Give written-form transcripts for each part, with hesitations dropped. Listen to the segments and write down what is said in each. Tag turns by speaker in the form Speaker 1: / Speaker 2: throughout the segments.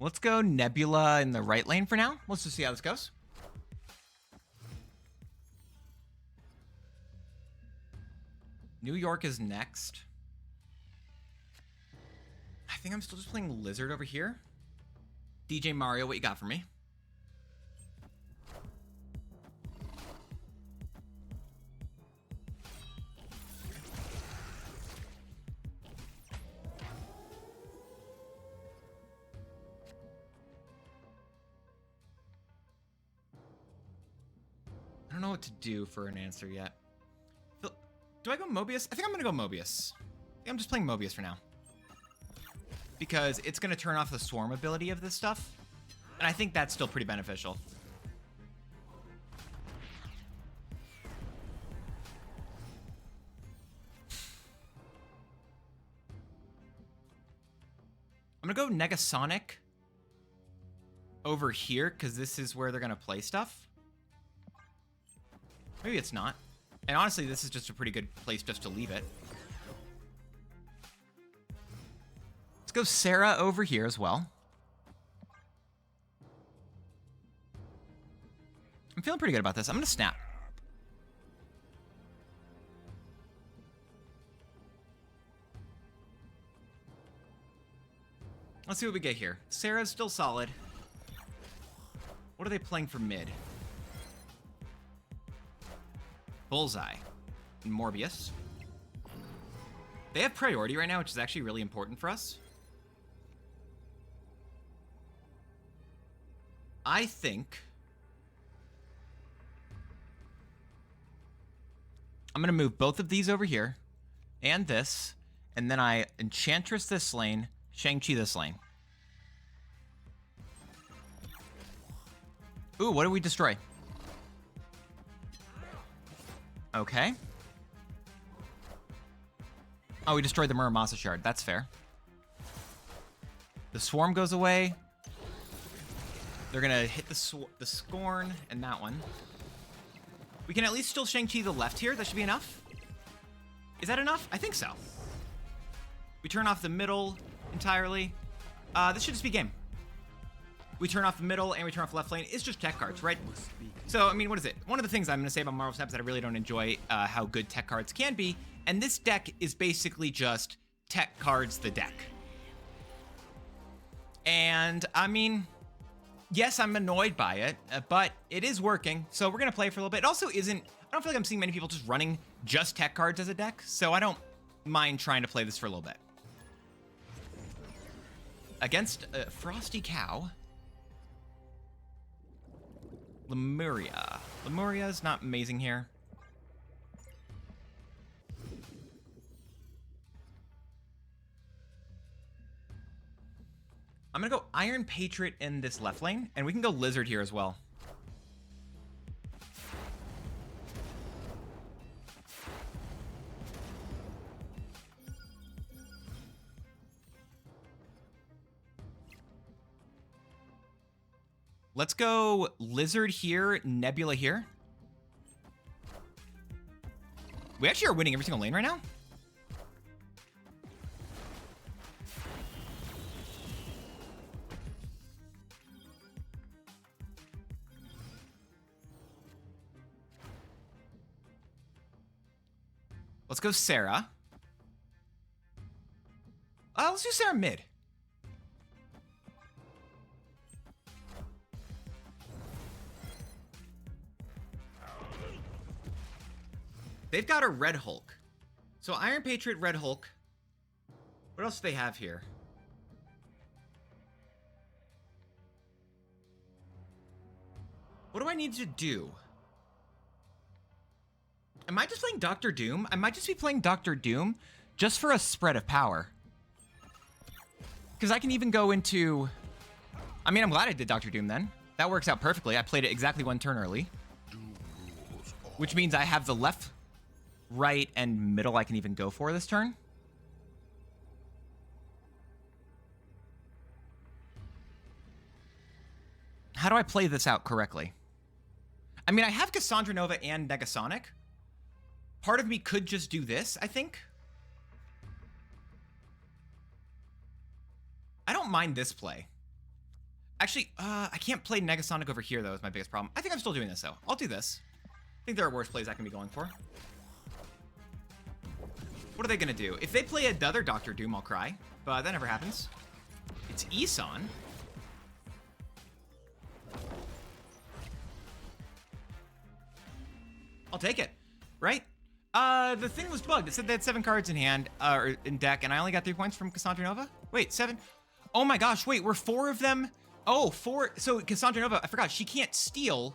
Speaker 1: Let's go Nebula in the right lane for now. Let's just see how this goes. New York is next. I think I'm still just playing Lizard over here. DJ Mario, what you got for me? I don't know what to do for an answer yet. Do I go Mobius? I think I'm going to go Mobius. I think I'm just playing Mobius for now. Because it's going to turn off the swarm ability of this stuff. And I think that's still pretty beneficial. I'm going to go Negasonic over here because this is where they're going to play stuff. Maybe it's not. And honestly, this is just a pretty good place just to leave it. Let's go Sera over here as well. I'm feeling pretty good about this. I'm going to snap. Let's see what we get here. Sera's still solid. What are they playing for mid? Bullseye. And Morbius. They have priority right now, which is actually really important for us. I think I'm going to move both of these over here and this, and then I Enchantress this lane, Shang-Chi this lane. Ooh, what did we destroy? Okay. Oh, we destroyed the Muramasa Shard. That's fair. The Swarm goes away. They're going to hit the Scorn and that one. We can at least still Shang-Chi the left here. That should be enough. Is that enough? I think so. We turn off the middle entirely. This should just be game. We turn off the middle and we turn off the left lane. It's just tech cards, right? So, I mean, what is it? One of the things I'm going to say about Marvel Snap is that I really don't enjoy how good tech cards can be. And this deck is basically just tech cards the deck. And, I mean, yes, I'm annoyed by it, but it is working. So we're going to play for a little bit. It also isn't, I don't feel like I'm seeing many people just running just tech cards as a deck. So I don't mind trying to play this for a little bit. Against Frosty Cow. Lemuria. Lemuria's not amazing here. I'm gonna go Iron Patriot in this left lane, and we can go Lizard here as well. Let's go Lizard here, Nebula here. We actually are winning every single lane right now. Let's go Sera. Let's do Sera mid. They've got a Red Hulk. So Iron Patriot, Red Hulk. What else do they have here? What do I need to do? Am I just playing Doctor Doom? I might just be playing Doctor Doom just for a spread of power. Because I can even go into... I mean, I'm glad I did Doctor Doom then. That works out perfectly. I played it exactly one turn early. Which means I have the left, right, and middle I can even go for this turn. How do I play this out correctly? I mean, I have Cassandra Nova and Negasonic. Part of me could just do this, I think. I don't mind this play. Actually, I can't play Negasonic over here, though, is my biggest problem. I think I'm still doing this, though. I'll do this. I think there are worse plays I can be going for. What are they going to do? If they play another Dr. Doom, I'll cry. But that never happens. It's Isan. I'll take it. Right? The thing was bugged. It said they had 7 cards in hand, or in deck, and I only got 3 points from Cassandra Nova? Wait, 7? Oh my gosh, wait, were 4 of them? Oh, 4. So Cassandra Nova, I forgot, she can't steal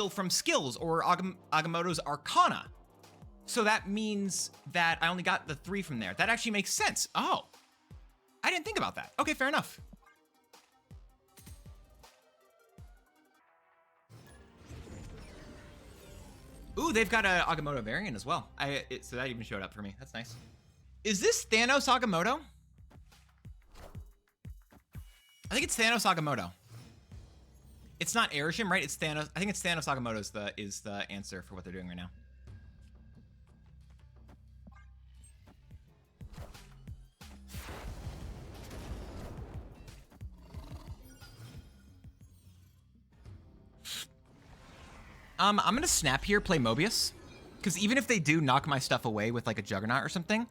Speaker 1: from skills or Agamotto's Arcana. So that means that I only got the 3 from there. That actually makes sense. Oh, I didn't think about that. Okay, fair enough. Ooh, they've got a Agamotto variant as well. So that even showed up for me. That's nice. Is this Thanos Agamotto? I think it's Thanos Agamotto. It's not Airshim, right? It's Thanos. I think it's Thanos Agamotto is the answer for what they're doing right now. I'm gonna snap here, play Mobius, because even if they do knock my stuff away with like a Juggernaut or something,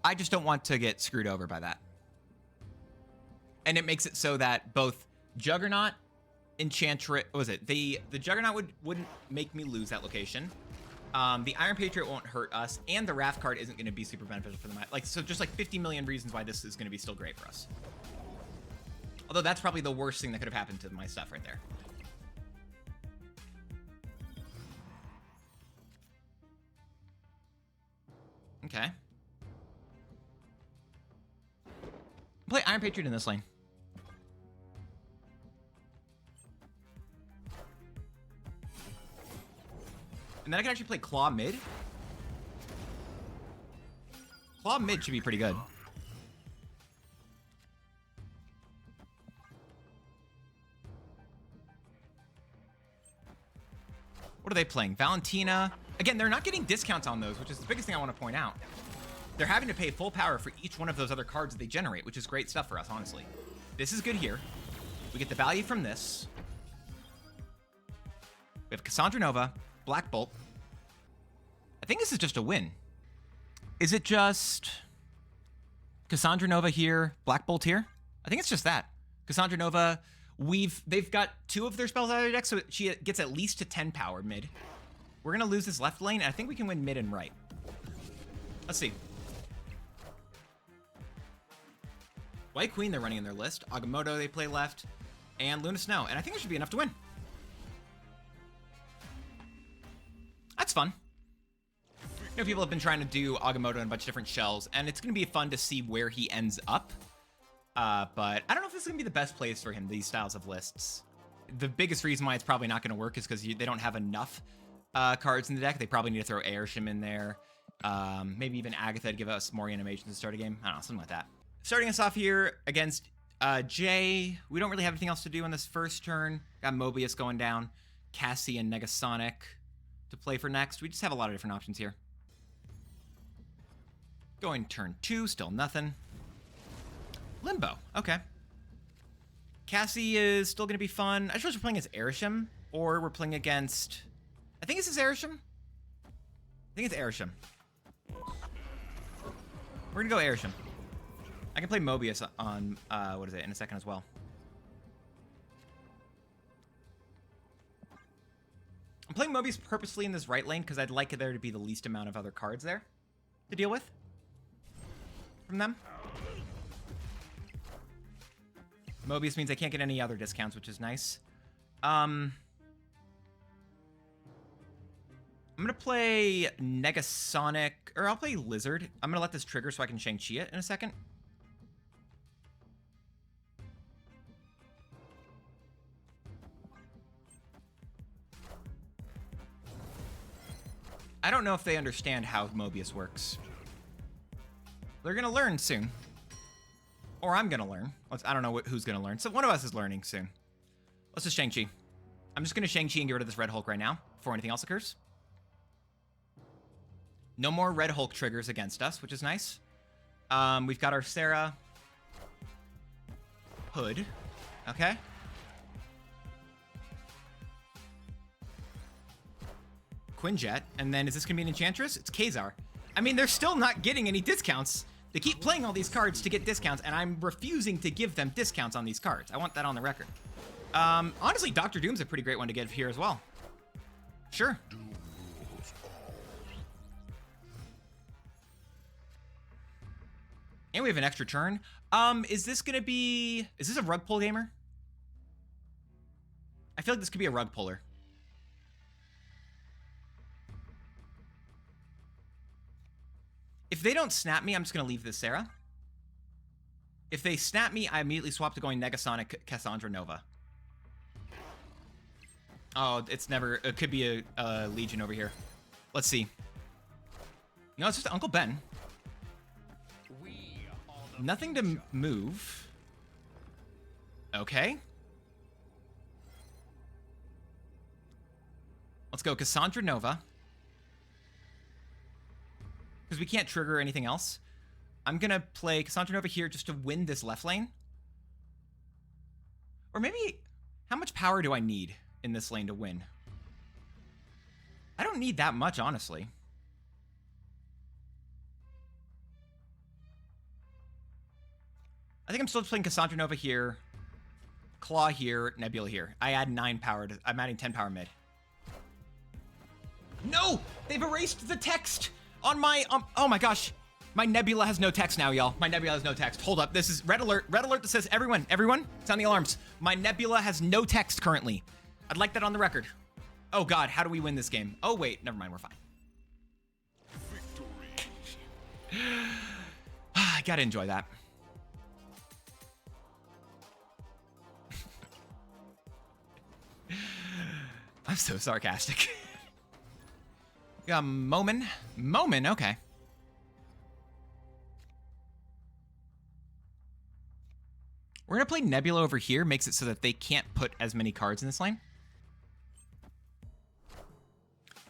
Speaker 1: I just don't want to get screwed over by that. And it makes it so that both Juggernaut, Enchantress, what was it? The Juggernaut wouldn't make me lose that location. The Iron Patriot won't hurt us, and the Wrath card isn't going to be super beneficial for them. Like, so just like 50 million reasons why this is going to be still great for us. Although that's probably the worst thing that could have happened to my stuff right there. Okay. Play Iron Patriot in this lane. And then I can actually play Claw mid. Claw mid should be pretty good. What are they playing? Valentina. Again, they're not getting discounts on those, which is the biggest thing I want to point out. They're having to pay full power for each one of those other cards that they generate, which is great stuff for us, honestly. This is good here. We get the value from this. We have Cassandra Nova, Black Bolt. I think this is just a win. Is it just Cassandra Nova here, Black Bolt here? I think it's just that. Cassandra Nova, they've got 2 of their spells out of their deck, so she gets at least to 10 power mid. We're gonna lose this left lane, and I think we can win mid and right. Let's see. White Queen, they're running in their list. Agamotto, they play left. And Luna Snow. And I think it should be enough to win. That's fun. You know, people have been trying to do Agamotto in a bunch of different shells, and it's going to be fun to see where he ends up. But I don't know if this is going to be the best place for him, these styles of lists. The biggest reason why it's probably not going to work is because they don't have enough cards in the deck. They probably need to throw Airshim in there. Maybe even Agatha to give us more animations to start a game. I don't know, something like that. Starting us off here against Jay. We don't really have anything else to do on this first turn. Got Mobius going down. Cassie and Negasonic to play for next. We just have a lot of different options here. Going turn 2, still nothing. Limbo, okay. Cassie is still going to be fun. I suppose we're playing as Airshim, or we're playing against... I think this is Airshim. I think it's Airshim. We're going to go Airshim. I can play Mobius on, what is it, in a second as well. I'm playing Mobius purposely in this right lane because I'd like there to be the least amount of other cards there to deal with from them. Mobius means I can't get any other discounts, which is nice. I'm going to play Negasonic, or I'll play Lizard. I'm going to let this trigger so I can Shang-Chi it in a second. I don't know if they understand how Mobius works. They're going to learn soon. Or I'm going to learn. I don't know who's going to learn. So one of us is learning soon. Let's just Shang-Chi. I'm just going to Shang-Chi and get rid of this Red Hulk right now before anything else occurs. No more Red Hulk triggers against us, which is nice. We've got our Sera. Hood. Okay. Quinjet, and then is this gonna be an Enchantress? It's Khazar. I mean, they're still not getting any discounts. They keep playing all these cards to get discounts, and I'm refusing to give them discounts on these cards. I want that on the record. Honestly, Dr. Doom's a pretty great one to give here as well. Sure. And we have an extra turn. Is this gonna be... Is this a rug pull gamer? I feel like this could be a rug puller. If they don't snap me, I'm just gonna leave this Sera. If they snap me, I immediately swap to going Negasonic Cassandra Nova. Oh, it's never... It could be a Legion over here. Let's see. No, it's just Uncle Ben. Nothing to move. Okay. Let's go Cassandra Nova. Because we can't trigger anything else. I'm going to play Cassandra Nova here just to win this left lane. Or maybe... How much power do I need in this lane to win? I don't need that much, honestly. I think I'm still playing Cassandra Nova here, Claw here, Nebula here. I add 9 power to... I'm adding 10 power mid. No! They've erased the text on my... oh my gosh. My Nebula has no text now, y'all. My Nebula has no text. Hold up. This is red alert. Red alert that says, everyone, sound the alarms. My Nebula has no text currently. I'd like that on the record. Oh God, how do we win this game? Oh wait, never mind, we're fine. I gotta enjoy that. I'm so sarcastic. Momin, okay. We're gonna play Nebula over here, makes it so that they can't put as many cards in this lane.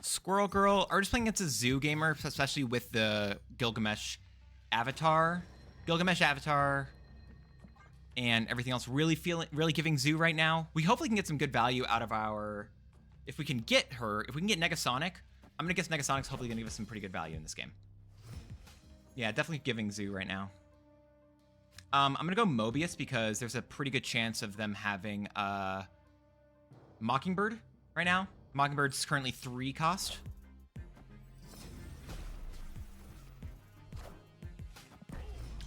Speaker 1: Squirrel Girl, are just playing against a Zoo gamer, especially with the Gilgamesh avatar. And everything else really giving Zoo right now. We hopefully can get some good value out of our... If we can get Negasonic, I'm gonna guess Negasonic's hopefully gonna give us some pretty good value in this game. Yeah, definitely giving Zoo right now. I'm gonna go Mobius because there's a pretty good chance of them having Mockingbird right now. Mockingbird's currently 3 cost.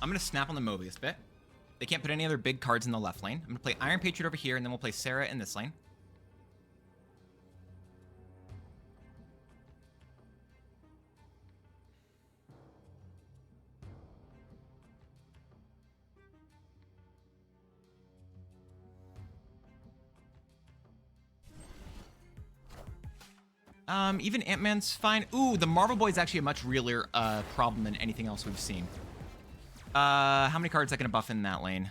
Speaker 1: I'm gonna snap on the Mobius bit. They can't put any other big cards in the left lane. I'm gonna play Iron Patriot over here, and then we'll play Sera in this lane. Even Ant-Man's fine. Ooh, the Marvel Boy is actually a much realer problem than anything else we've seen. How many cards are gonna buff in that lane?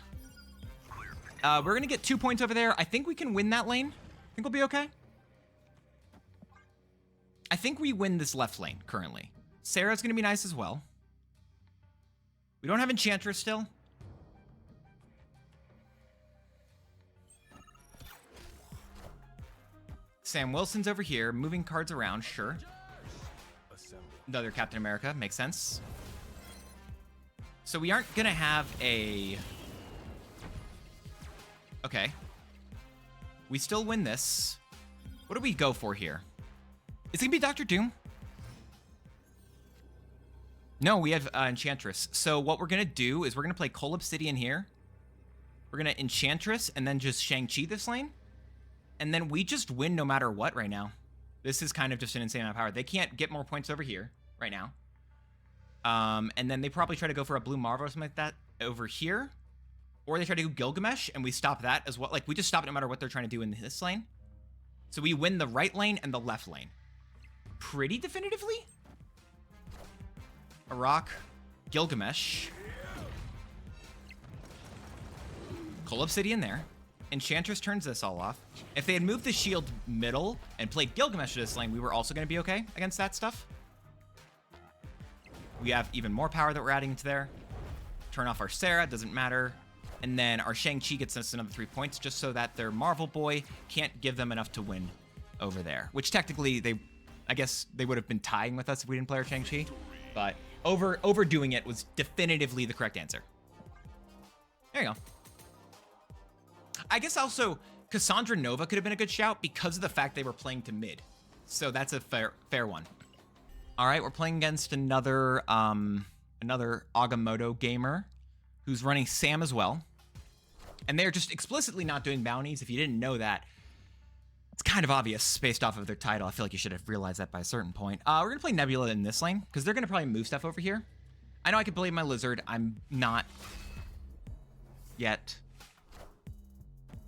Speaker 1: We're gonna get 2 points over there. I think we can win that lane. I think we'll be okay. I think we win this left lane currently. Sera's gonna be nice as well. We don't have Enchantress still. Sam Wilson's over here, moving cards around, sure. Another Captain America, makes sense. So we aren't gonna have a... Okay. We still win this. What do we go for here? Is it gonna be Dr. Doom? No, we have Enchantress. So what we're gonna do is we're gonna play Coal Obsidian here. We're gonna Enchantress and then just Shang-Chi this lane. And then we just win no matter what right now. This is kind of just an insane amount of power. They can't get more points over here right now. And then they probably try to go for a blue Marvel or something like that over here. Or they try to do Gilgamesh, and we stop that as well. Like, we just stop it no matter what they're trying to do in this lane. So we win the right lane and the left lane. Pretty definitively. A rock. Gilgamesh. Coal Obsidian there. Enchantress turns this all off. If they had moved the shield middle and played Gilgamesh to this lane, we were also going to be okay against that stuff. We have even more power that we're adding into there. Turn off our Sera, doesn't matter. And then our Shang-Chi gets us another 3 points just so that their Marvel boy can't give them enough to win over there. Which technically, I guess they would have been tying with us if we didn't play our Shang-Chi. But overdoing it was definitively the correct answer. There you go. I guess also Cassandra Nova could have been a good shout because of the fact they were playing to mid. So that's a fair one. All right, we're playing against another Agamotto gamer who's running Sam as well. And they're just explicitly not doing bounties. If you didn't know that, it's kind of obvious based off of their title. I feel like you should have realized that by a certain point. We're going to play Nebula in this lane because they're going to probably move stuff over here. I know I could blade my Lizard. I'm not yet.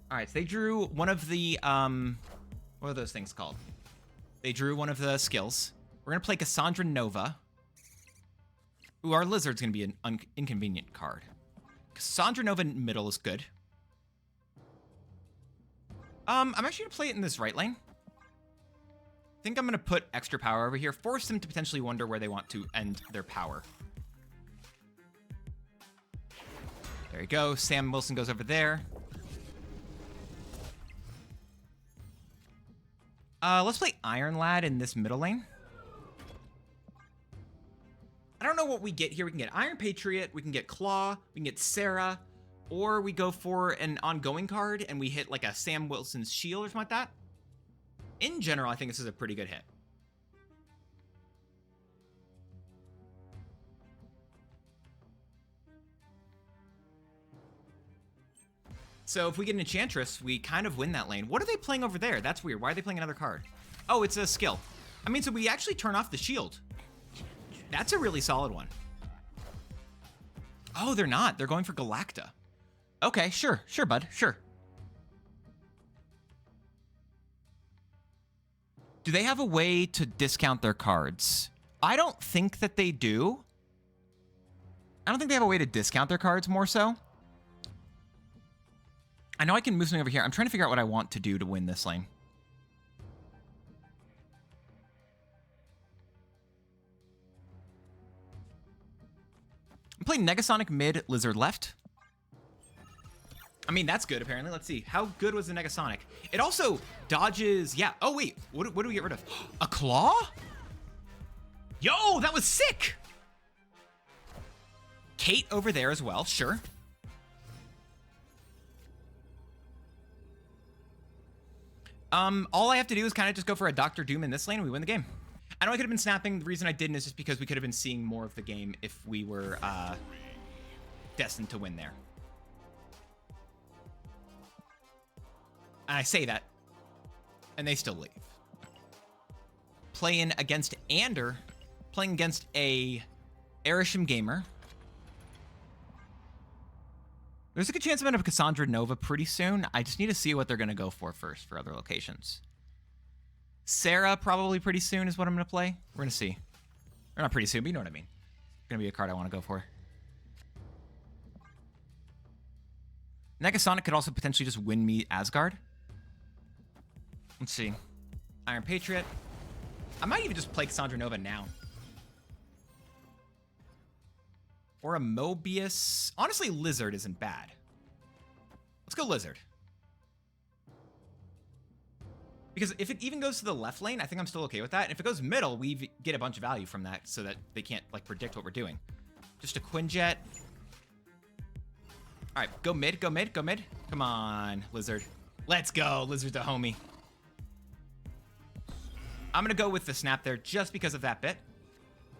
Speaker 1: All right, so they drew one of the, what are those things called? They drew one of the skills. We're going to play Cassandra Nova. Ooh, our Lizard's going to be an inconvenient card. Cassandra Nova in middle is good. I'm actually going to play it in this right lane. I think I'm going to put extra power over here. Force them to potentially wonder where they want to end their power. There you go. Sam Wilson goes over there. Let's play Iron Lad in this middle lane. I don't know what we get here. We can get Iron Patriot, we can get Claw, we can get Sera, or we go for an ongoing card and we hit like a Sam Wilson's shield or something like that. In general, I think this is a pretty good hit. So if we get an Enchantress, we kind of win that lane. What are they playing over there? That's weird. Why are they playing another card? Oh, it's a skill. I mean, so we actually turn off the shield. That's a really solid one. Oh, they're not. They're going for Galacta. Okay, sure. Sure, bud. Sure. Do they have a way to discount their cards? I don't think that they do. I don't think they have a way to discount their cards more so. I know I can move something over here. I'm trying to figure out what I want to do to win this lane. I'm playing Negasonic mid, Lizard left. I mean, that's good, apparently. Let's see. How good was the Negasonic? It also dodges... Yeah. Oh, wait. What do we get rid of? A Claw? Yo, that was sick! Kate over there as well. Sure. All I have to do is kind of just go for a Dr. Doom in this lane and we win the game. I know I could have been snapping. The reason I didn't is just because we could have been seeing more of the game if we were destined to win there. And I say that, and they still leave. Playing against Ander, playing against a Erisham gamer. There's a good chance I'm going to have Cassandra Nova pretty soon. I just need to see what they're going to go for first for other locations. Sera probably pretty soon is what I'm going to play. We're going to see. Or not pretty soon, but you know what I mean. It's going to be a card I want to go for. Negasonic could also potentially just win me Asgard. Let's see. Iron Patriot. I might even just play Cassandra Nova now. Or a Mobius. Honestly, Lizard isn't bad. Let's go Lizard. Because if it even goes to the left lane, I think I'm still okay with that. And if it goes middle, we get a bunch of value from that so that they can't like predict what we're doing. Just a Quinjet. All right, go mid, go mid, go mid. Come on, Lizard. Let's go. Lizard's a homie. I'm going to go with the snap there just because of that bit.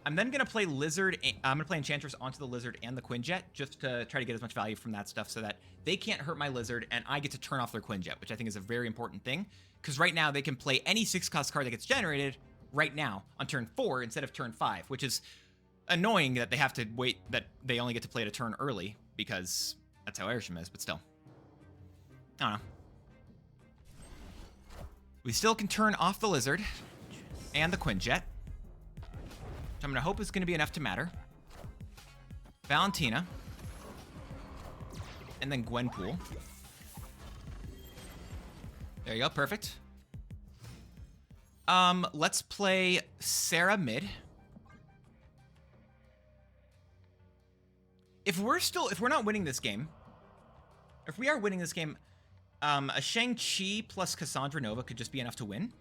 Speaker 1: I'm then going to play Lizard. I'm going to play Enchantress onto the Lizard and the Quinjet just to try to get as much value from that stuff so that they can't hurt my Lizard and I get to turn off their Quinjet, which I think is a very important thing. Because right now they can play any 6-cost card that gets generated right now on turn 4 instead of turn 5, which is annoying that they have to wait, that they only get to play it a turn early because that's how Erisham is, but still. I don't know. We still can turn off the Lizard and the Quinjet. Which I'm going to hope is going to be enough to matter. Valentina. And then Gwenpool. There you go, perfect. Let's play Sera mid. If we're not winning this game, If we are winning this game, a Shang-Chi plus Cassandra Nova could just be enough to win.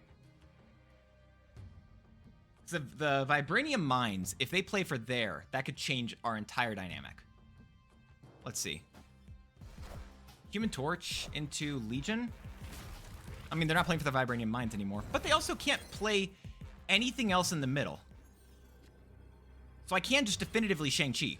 Speaker 1: The Vibranium Mines, if they play for there, that could change our entire dynamic. Let's see. Human Torch into Legion. I mean, they're not playing for the Vibranium Mines anymore, but they also can't play anything else in the middle. So I can just definitively Shang-Chi.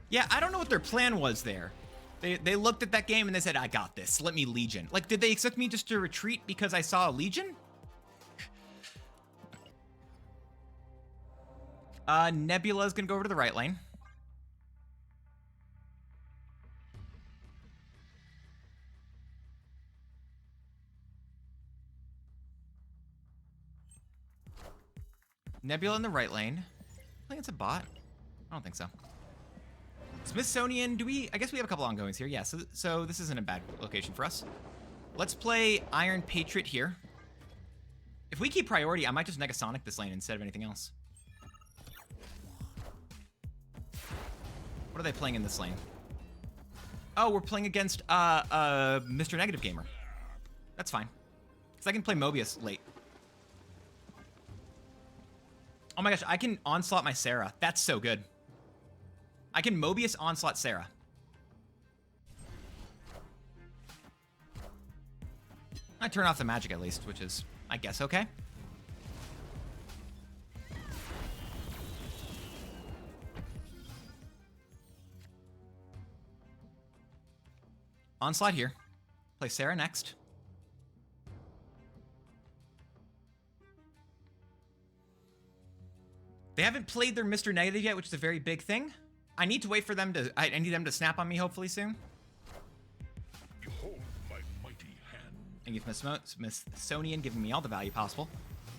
Speaker 1: Yeah, I don't know what their plan was there. They looked at that game and they said, I got this. Let me Legion. Like, did they expect me just to retreat because I saw a Legion? Nebula's gonna go over to the right lane. Nebula in the right lane. I think it's a bot. I don't think so. Smithsonian, do we? I guess we have a couple ongoings here. Yeah, so this isn't a bad location for us. Let's play Iron Patriot here. If we keep priority, I might just Negasonic this lane instead of anything else. What are they playing in this lane? Oh, we're playing against Mr. Negative Gamer. That's fine. Because I can play Mobius late. Oh my gosh, I can onslaught my Sera. That's so good. I can Mobius onslaught Sera. I turn off the magic at least, which is, I guess, okay. Onslaught here. Play Sera next. They haven't played their Mr. Negative yet, which is a very big thing. I need to wait for them to... I need them to snap on me, hopefully, soon.
Speaker 2: Behold my mighty hand.
Speaker 1: Thank you, Smithsonian, giving me all the value possible.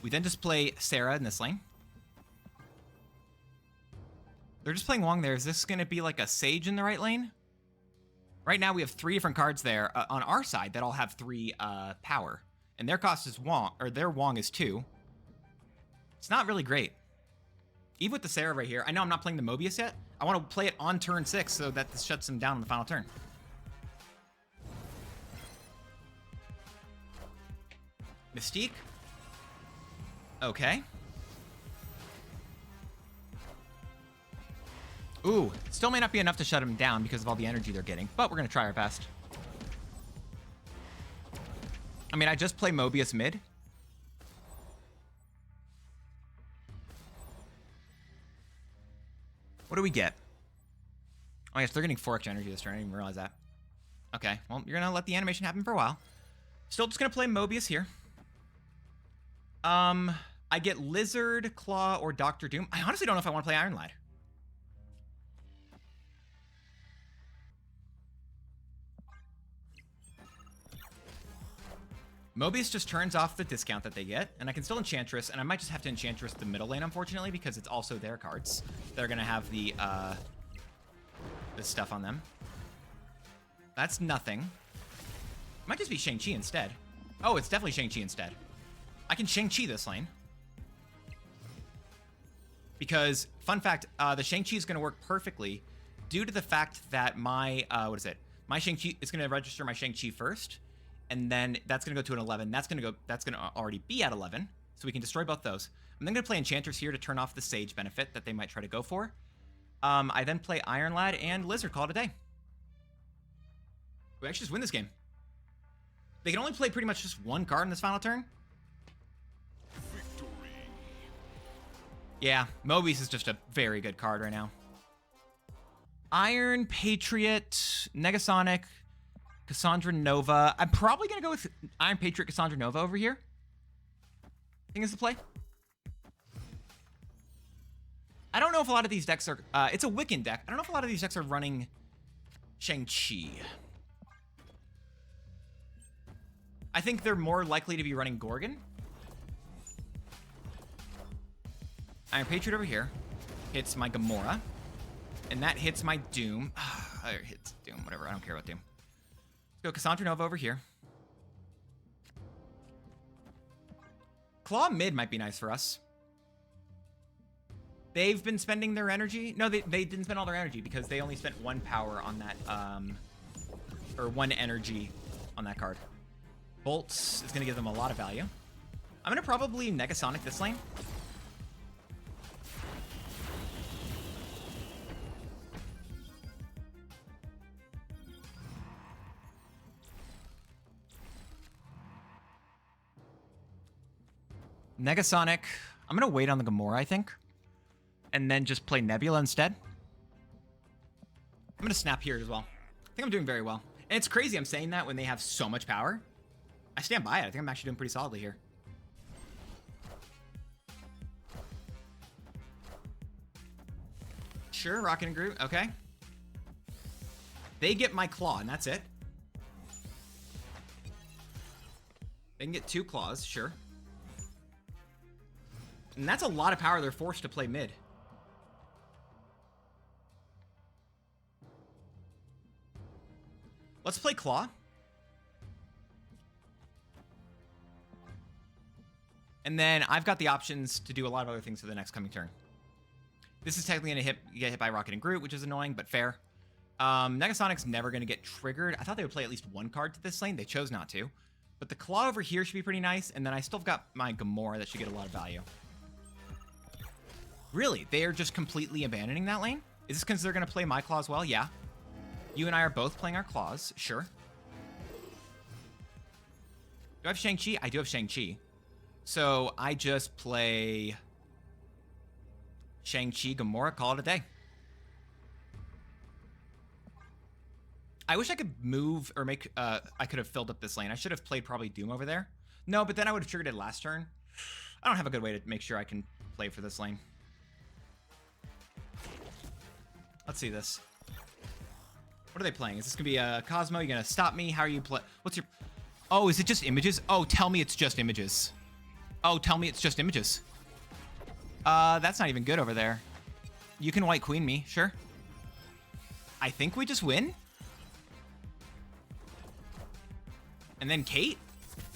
Speaker 1: We then just play Sera in this lane. They're just playing Wong there. Is this going to be like a Sage in the right lane? Right now, we have 3 different cards there on our side that all have 3 power. And their cost is Wong, or their Wong is 2. It's not really great. Even with the Sera right here, I know I'm not playing the Mobius yet. I want to play it on turn 6 so that this shuts him down on the final turn. Mystique. Okay. Ooh, still may not be enough to shut him down because of all the energy they're getting, but we're going to try our best. I mean, I just play Mobius mid. What do we get? Oh, yes, they're getting 4 extra energy this turn. I didn't even realize that. Okay, well, you're going to let the animation happen for a while. Still just going to play Mobius here. I get Lizard, Claw, or Doctor Doom. I honestly don't know if I want to play Iron Lad. Mobius just turns off the discount that they get, and I can still Enchantress, and I might just have to Enchantress the middle lane, unfortunately, because it's also their cards that are going to have the this stuff on them. That's nothing. Might just be Shang-Chi instead. Oh, it's definitely Shang-Chi instead. I can Shang-Chi this lane. Because, fun fact, the Shang-Chi is going to work perfectly due to the fact that my, what is it? My Shang-Chi is going to register my Shang-Chi first. And then that's going to go to an 11. That's going to already be at 11. So we can destroy both those. I'm then going to play Enchantress here to turn off the Sage benefit that they might try to go for. I then play Iron Lad and Lizard, call it a day. We actually just win this game. They can only play pretty much just 1 card in this final turn.
Speaker 2: Victory.
Speaker 1: Yeah, Mobius is just a very good card right now. Iron Patriot, Negasonic, Cassandra Nova. I'm probably going to go with Iron Patriot, Cassandra Nova over here. I think is the play. I don't know if a lot of these decks are... it's a Wiccan deck. I don't know if a lot of these decks are running Shang-Chi. I think they're more likely to be running Gorgon. Iron Patriot over here hits my Gamora. And that hits my Doom. It hits Doom, whatever. I don't care about Doom. Let's go Cassandra Nova over here. Claw mid might be nice for us. They've been spending their energy. No, they didn't spend all their energy because they only spent 1 power on that, or 1 energy on that card. Bolts is going to give them a lot of value. I'm going to probably Negasonic this lane. Negasonic. I'm going to wait on the Gamora, I think. And then just play Nebula instead. I'm going to snap here as well. I think I'm doing very well. And it's crazy I'm saying that when they have so much power. I stand by it. I think I'm actually doing pretty solidly here. Sure, Rocket and Groot. Okay. They get my claw, and that's it. They can get 2 claws, sure. And that's a lot of power they're forced to play mid. Let's play Claw. And then I've got the options to do a lot of other things for the next coming turn. This is technically going to get hit by Rocket and Groot, which is annoying, but fair. Negasonic's never going to get triggered. I thought they would play at least 1 card to this lane. They chose not to. But the Claw over here should be pretty nice, and then I still got my Gamora that should get a lot of value. Really? They are just completely abandoning that lane? Is this because they're going to play my Claw as well? Yeah. You and I are both playing our Claws. Sure. Do I have Shang-Chi? I do have Shang-Chi. So I just play Shang-Chi, Gamora, call it a day. I wish I could move or make, I could have filled up this lane. I should have played probably Doom over there. No, but then I would have triggered it last turn. I don't have a good way to make sure I can play for this lane. Let's see this. What are they playing? Is this gonna be a Cosmo? You gonna stop me? How are you play? What's your... Oh, is it just images? Oh, tell me it's just images. Oh, tell me it's just images. That's not even good over there. You can White Queen me, sure. I think we just win. And then Kate?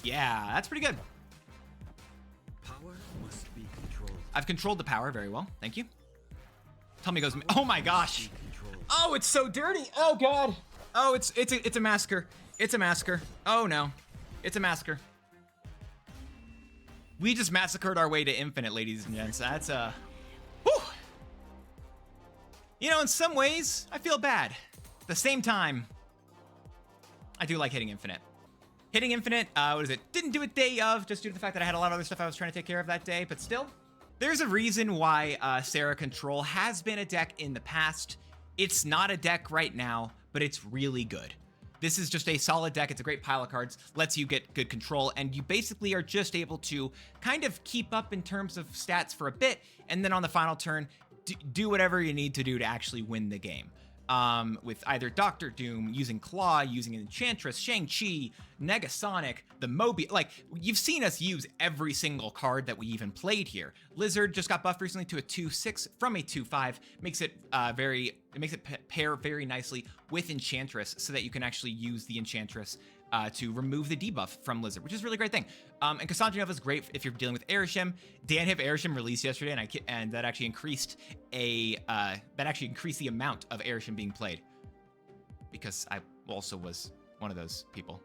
Speaker 1: Yeah, that's pretty good.
Speaker 3: Power must be controlled.
Speaker 1: I've controlled the power very well. Thank you. Tell me it goes... Oh my gosh. Oh, it's so dirty. Oh god. Oh, it's a massacre. It's a massacre. Oh no. It's a massacre. We just massacred our way to infinite, ladies and gents. That's whew. You know, in some ways, I feel bad. At the same time, I do like hitting infinite. Hitting infinite, what is it? Didn't do it day of, just due to the fact that I had a lot of other stuff I was trying to take care of that day, but still. There's a reason why Sera Control has been a deck in the past. It's not a deck right now, but it's really good. This is just a solid deck. It's a great pile of cards, lets you get good control, and you basically are just able to kind of keep up in terms of stats for a bit, and then on the final turn, do whatever you need to do to actually win the game. With either Doctor Doom, using Claw, using Enchantress, Shang-Chi, Negasonic, the Mobi, like, you've seen us use every single card that we even played here. Lizard just got buffed recently to a 2/6 from a 2/5, makes it pair very nicely with Enchantress so that you can actually use the Enchantress to remove the debuff from Lizard, which is a really great thing. And Cassandra Nova is great if you're dealing with Airsham. Dan Hip Airsham released yesterday, and that actually increased the amount of Airsham being played, because I also was one of those people.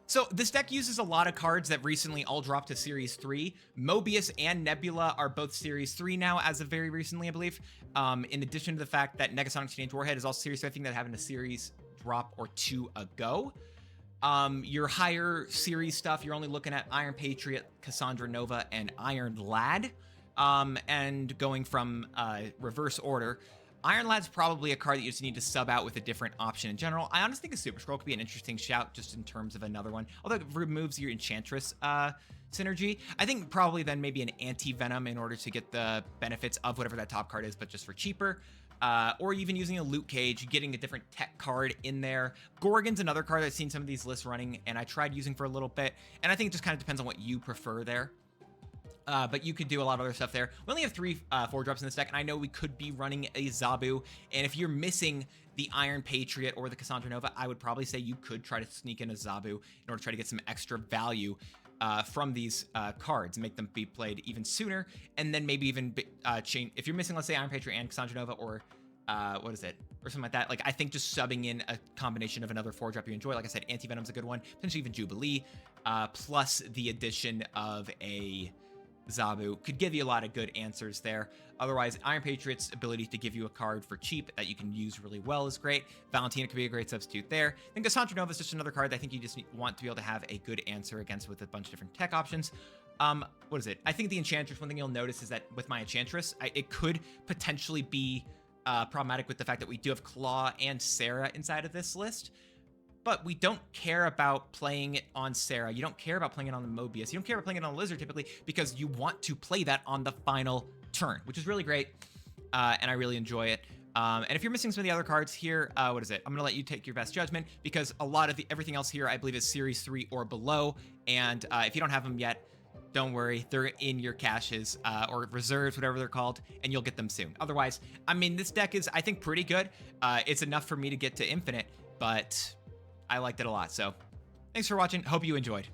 Speaker 1: So this deck uses a lot of cards that recently all dropped to Series 3. Mobius and Nebula are both Series 3 now, as of very recently, I believe. In addition to the fact that Negasonic Teenage Warhead is also Series 3, I think that happened a Series drop or 2 ago. Your higher series stuff, you're only looking at Iron Patriot, Cassandra Nova, and Iron Lad. And going from reverse order, Iron Lad's probably a card that you just need to sub out with a different option in general. I honestly think a Super Scroll could be an interesting shout just in terms of another one, although it removes your Enchantress synergy. I think probably then maybe an Anti-Venom in order to get the benefits of whatever that top card is, but just for cheaper. Or even using a Luke Cage, getting a different tech card in there. Gorgon's another card I've seen some of these lists running, and I tried using for a little bit, and I think it just kind of depends on what you prefer there. But you could do a lot of other stuff there. We only have 3 4-drops in this deck, and I know we could be running a Zabu, and if you're missing the Iron Patriot or the Cassandra Nova, I would probably say you could try to sneak in a Zabu in order to try to get some extra value. from these cards, make them be played even sooner, and then maybe even change. If you're missing, let's say, Iron Patriot and Cassandra Nova, or what is it? Or something like that. Like, I think just subbing in a combination of another 4-drop you enjoy. Like I said, Anti-Venom's a good one. Potentially even Jubilee, plus the addition of a Zabu could give you a lot of good answers there. Otherwise, Iron Patriot's ability to give you a card for cheap that you can use really well is great. Valentina could be a great substitute there. I think Cassandra Nova is just another card that I think you just want to be able to have a good answer against with a bunch of different tech options. What is it? I think the Enchantress, one thing you'll notice is that with my Enchantress, it could potentially be problematic with the fact that we do have Claw and Sera inside of this list. But we don't care about playing it on Sera. You don't care about playing it on the Mobius. You don't care about playing it on Lizard typically because you want to play that on the final turn, which is really great. And I really enjoy it. And if you're missing some of the other cards here, what is it? I'm going to let you take your best judgment because a lot of everything else here, I believe, is Series 3 or below. And if you don't have them yet, don't worry. They're in your caches or reserves, whatever they're called, and you'll get them soon. Otherwise, I mean, this deck is, I think, pretty good. It's enough for me to get to Infinite, but I liked it a lot. So thanks for watching. Hope you enjoyed.